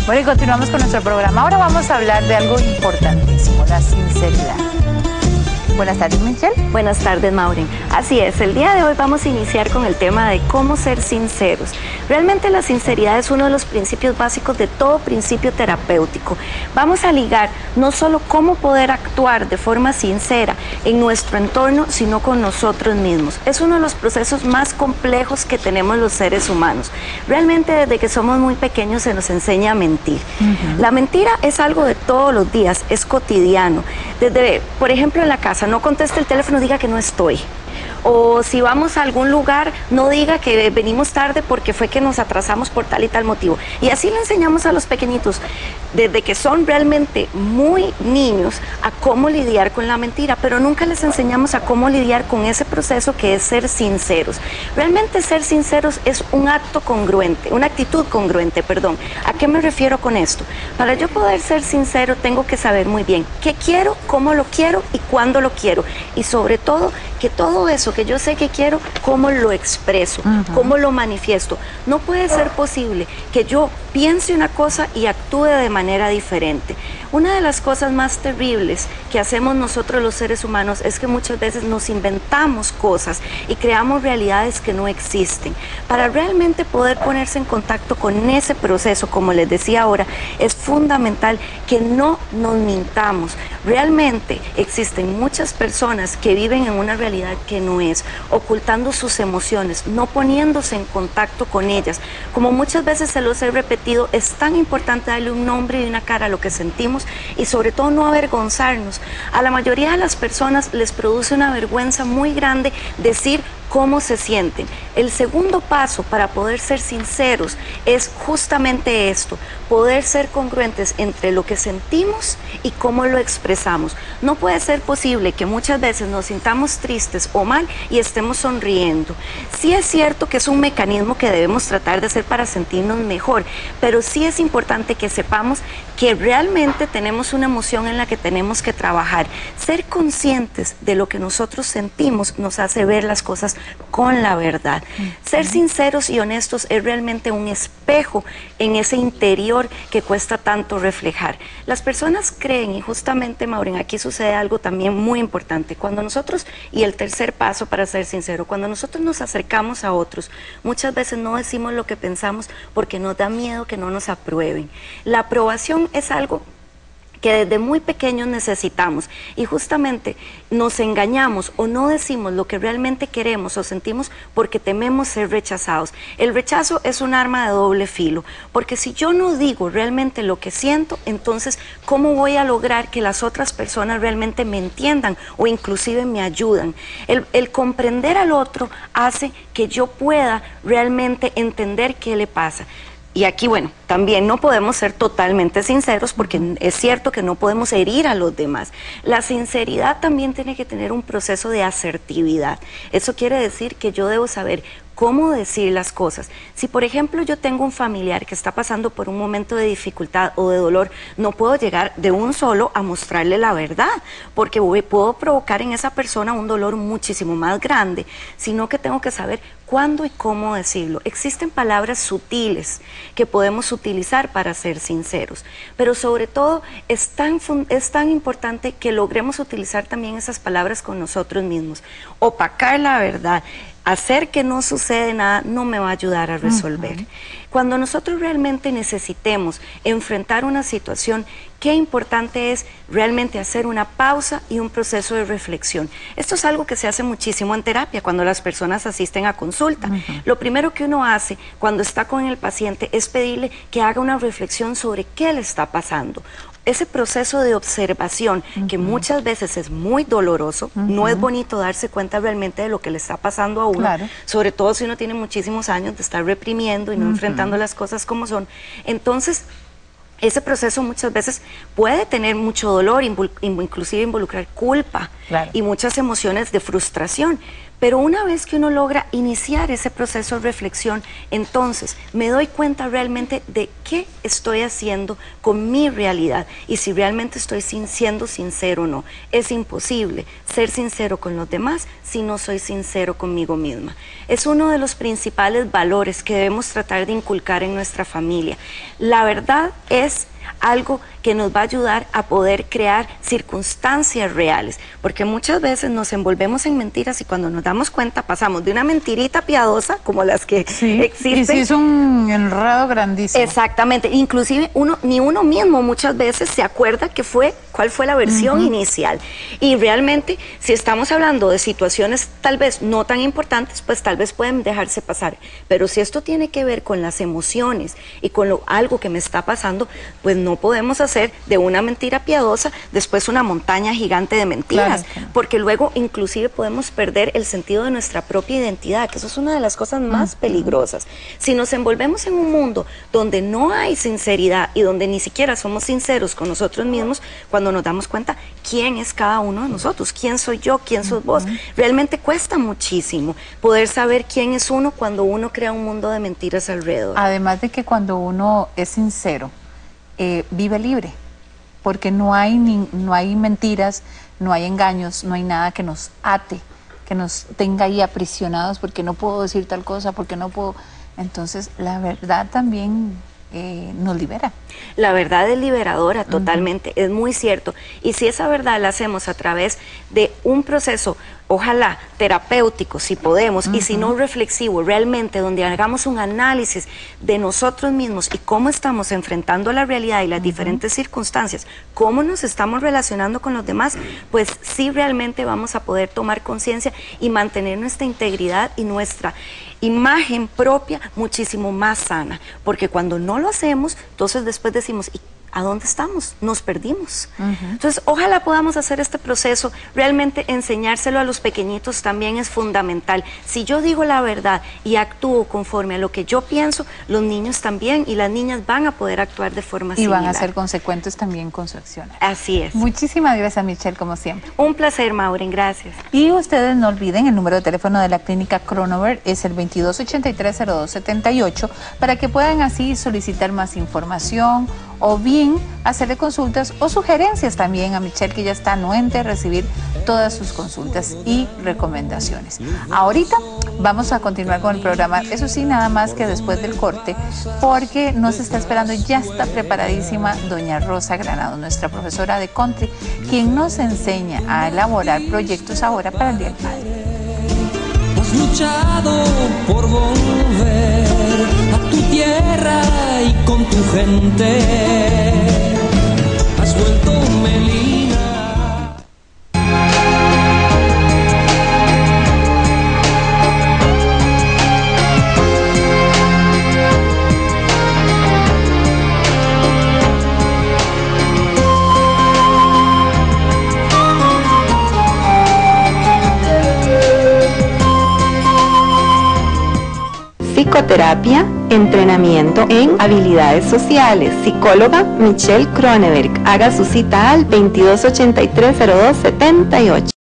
Bueno, y continuamos con nuestro programa. Ahora vamos a hablar de algo importantísimo, la sinceridad. Buenas tardes, Michelle. Buenas tardes, Maureen. Así es, el día de hoy vamos a iniciar con el tema de cómo ser sinceros. Realmente la sinceridad es uno de los principios básicos de todo principio terapéutico. Vamos a ligar no solo cómo poder actuar de forma sincera en nuestro entorno, sino con nosotros mismos. Es uno de los procesos más complejos que tenemos los seres humanos. Realmente desde que somos muy pequeños se nos enseña a mentir. La mentira es algo de todos los días, es cotidiano. Desde, por ejemplo, en la casa, no conteste el teléfono, diga que no estoy. O si vamos a algún lugar, no diga que venimos tarde porque fue que nos atrasamos por tal y tal motivo. Y así le enseñamos a los pequeñitos, desde que son realmente muy niños, a cómo lidiar con la mentira, pero nunca les enseñamos a cómo lidiar con ese proceso que es ser sinceros. Realmente ser sinceros es un acto congruente, una actitud congruente, perdón. ¿A qué me refiero con esto? Para yo poder ser sincero, tengo que saber muy bien qué quiero, cómo lo quiero y cuándo lo quiero. Y sobre todo, que todo eso que yo sé que quiero, cómo lo expreso, cómo lo manifiesto. No puede ser posible que yo piense una cosa y actúe de manera diferente. Una de las cosas más terribles que hacemos nosotros los seres humanos es que muchas veces nos inventamos cosas y creamos realidades que no existen. Para realmente poder ponerse en contacto con ese proceso, como les decía ahora, es fundamental que no nos mintamos. Realmente existen muchas personas que viven en una realidad que no es, ocultando sus emociones, no poniéndose en contacto con ellas. Como muchas veces se los he repetido, es tan importante darle un nombre y una cara a lo que sentimos y sobre todo no avergonzarnos. A la mayoría de las personas les produce una vergüenza muy grande decir cómo se sienten. El segundo paso para poder ser sinceros es justamente esto, poder ser congruentes entre lo que sentimos y cómo lo expresamos. No puede ser posible que muchas veces nos sintamos tristes o mal y estemos sonriendo. Sí es cierto que es un mecanismo que debemos tratar de hacer para sentirnos mejor, pero sí es importante que sepamos que realmente tenemos una emoción en la que tenemos que trabajar. Ser conscientes de lo que nosotros sentimos nos hace ver las cosas con la verdad. Ser sinceros y honestos es realmente un espejo en ese interior que cuesta tanto reflejar. Las personas creen, y justamente, Maureen, aquí sucede algo también muy importante. Cuando nosotros, y el tercer paso para ser sincero, cuando nosotros nos acercamos a otros, muchas veces no decimos lo que pensamos porque nos da miedo que no nos aprueben. La aprobación es algo que desde muy pequeños necesitamos y justamente nos engañamos o no decimos lo que realmente queremos o sentimos porque tememos ser rechazados. El rechazo es un arma de doble filo, porque si yo no digo realmente lo que siento, entonces ¿cómo voy a lograr que las otras personas realmente me entiendan o inclusive me ayudan? El comprender al otro hace que yo pueda realmente entender qué le pasa. Y aquí, bueno, también no podemos ser totalmente sinceros porque es cierto que no podemos herir a los demás. La sinceridad también tiene que tener un proceso de asertividad. Eso quiere decir que yo debo saber cómo decir las cosas. Si, por ejemplo, yo tengo un familiar que está pasando por un momento de dificultad o de dolor, no puedo llegar de un solo a mostrarle la verdad, porque puedo provocar en esa persona un dolor muchísimo más grande, sino que tengo que saber cuándo y cómo decirlo. Existen palabras sutiles que podemos utilizar para ser sinceros, pero sobre todo es tan importante que logremos utilizar también esas palabras con nosotros mismos. Opacar la verdad, hacer que no sucede nada, no me va a ayudar a resolver. Cuando nosotros realmente necesitemos enfrentar una situación, qué importante es realmente hacer una pausa y un proceso de reflexión. Esto es algo que se hace muchísimo en terapia cuando las personas asisten a consulta. Lo primero que uno hace cuando está con el paciente es pedirle que haga una reflexión sobre qué le está pasando. Ese proceso de observación, que muchas veces es muy doloroso, no es bonito darse cuenta realmente de lo que le está pasando a uno, sobre todo si uno tiene muchísimos años de estar reprimiendo y no enfrentando las cosas como son. Entonces, ese proceso muchas veces puede tener mucho dolor, inclusive involucrar culpa y muchas emociones de frustración. Pero una vez que uno logra iniciar ese proceso de reflexión, entonces me doy cuenta realmente de qué estoy haciendo con mi realidad y si realmente estoy siendo sincero o no. Es imposible ser sincero con los demás si no soy sincero conmigo misma. Es uno de los principales valores que debemos tratar de inculcar en nuestra familia. La verdad es algo que nos va a ayudar a poder crear circunstancias reales, porque muchas veces nos envolvemos en mentiras y cuando nos damos cuenta pasamos de una mentirita piadosa como las que existen. Y sí, es un enredo grandísimo. Exactamente, inclusive ni uno mismo muchas veces se acuerda cuál fue la versión inicial. Y realmente, si estamos hablando de situaciones tal vez no tan importantes, pues tal vez pueden dejarse pasar. Pero si esto tiene que ver con las emociones y con algo que me está pasando, pues no podemos hacer de una mentira piadosa después una montaña gigante de mentiras, claro, porque luego inclusive podemos perder el sentido de nuestra propia identidad, que eso es una de las cosas más peligrosas. Si nos envolvemos en un mundo donde no hay sinceridad y donde ni siquiera somos sinceros con nosotros mismos, cuando nos damos cuenta quién es cada uno de nosotros, quién soy yo, quién sos vos, realmente cuesta muchísimo poder saber quién es uno cuando uno crea un mundo de mentiras alrededor. Además de que cuando uno es sincero, vive libre, porque no hay mentiras, no hay engaños, no hay nada que nos ate, que nos tenga ahí aprisionados, porque no puedo decir tal cosa, porque no puedo. Entonces la verdad también nos libera. La verdad es liberadora totalmente, es muy cierto. Y si esa verdad la hacemos a través de un proceso, ojalá terapéutico, si podemos, y si no reflexivo, realmente donde hagamos un análisis de nosotros mismos y cómo estamos enfrentando la realidad y las diferentes circunstancias, cómo nos estamos relacionando con los demás, pues sí realmente vamos a poder tomar conciencia y mantener nuestra integridad y nuestra imagen propia muchísimo más sana, porque cuando no lo hacemos, entonces después decimos, ¿y a dónde estamos? Nos perdimos. Entonces, ojalá podamos hacer este proceso, realmente enseñárselo a los pequeñitos también es fundamental. Si yo digo la verdad y actúo conforme a lo que yo pienso, los niños también y las niñas van a poder actuar de forma similar. Y van a ser consecuentes también con su acción. Así es. Muchísimas gracias, Michelle, como siempre. Un placer, Maureen, gracias. Y ustedes no olviden, el número de teléfono de la clínica Cronover es el 2283-0278 para que puedan así solicitar más información o bien hacerle consultas o sugerencias también a Michelle, que ya está anuente a recibir todas sus consultas y recomendaciones. Ahorita vamos a continuar con el programa, eso sí, nada más que después del corte, porque nos está esperando, ya está preparadísima doña Rosa Granado, nuestra profesora de country, quien nos enseña a elaborar proyectos ahora para el Día del Padre. Has luchado por volver a tu tierra y con tu gente. Has vuelto Melina. Psicoterapia, entrenamiento en habilidades sociales. Psicóloga Michelle Cronenberg. Haga su cita al 2283-0278.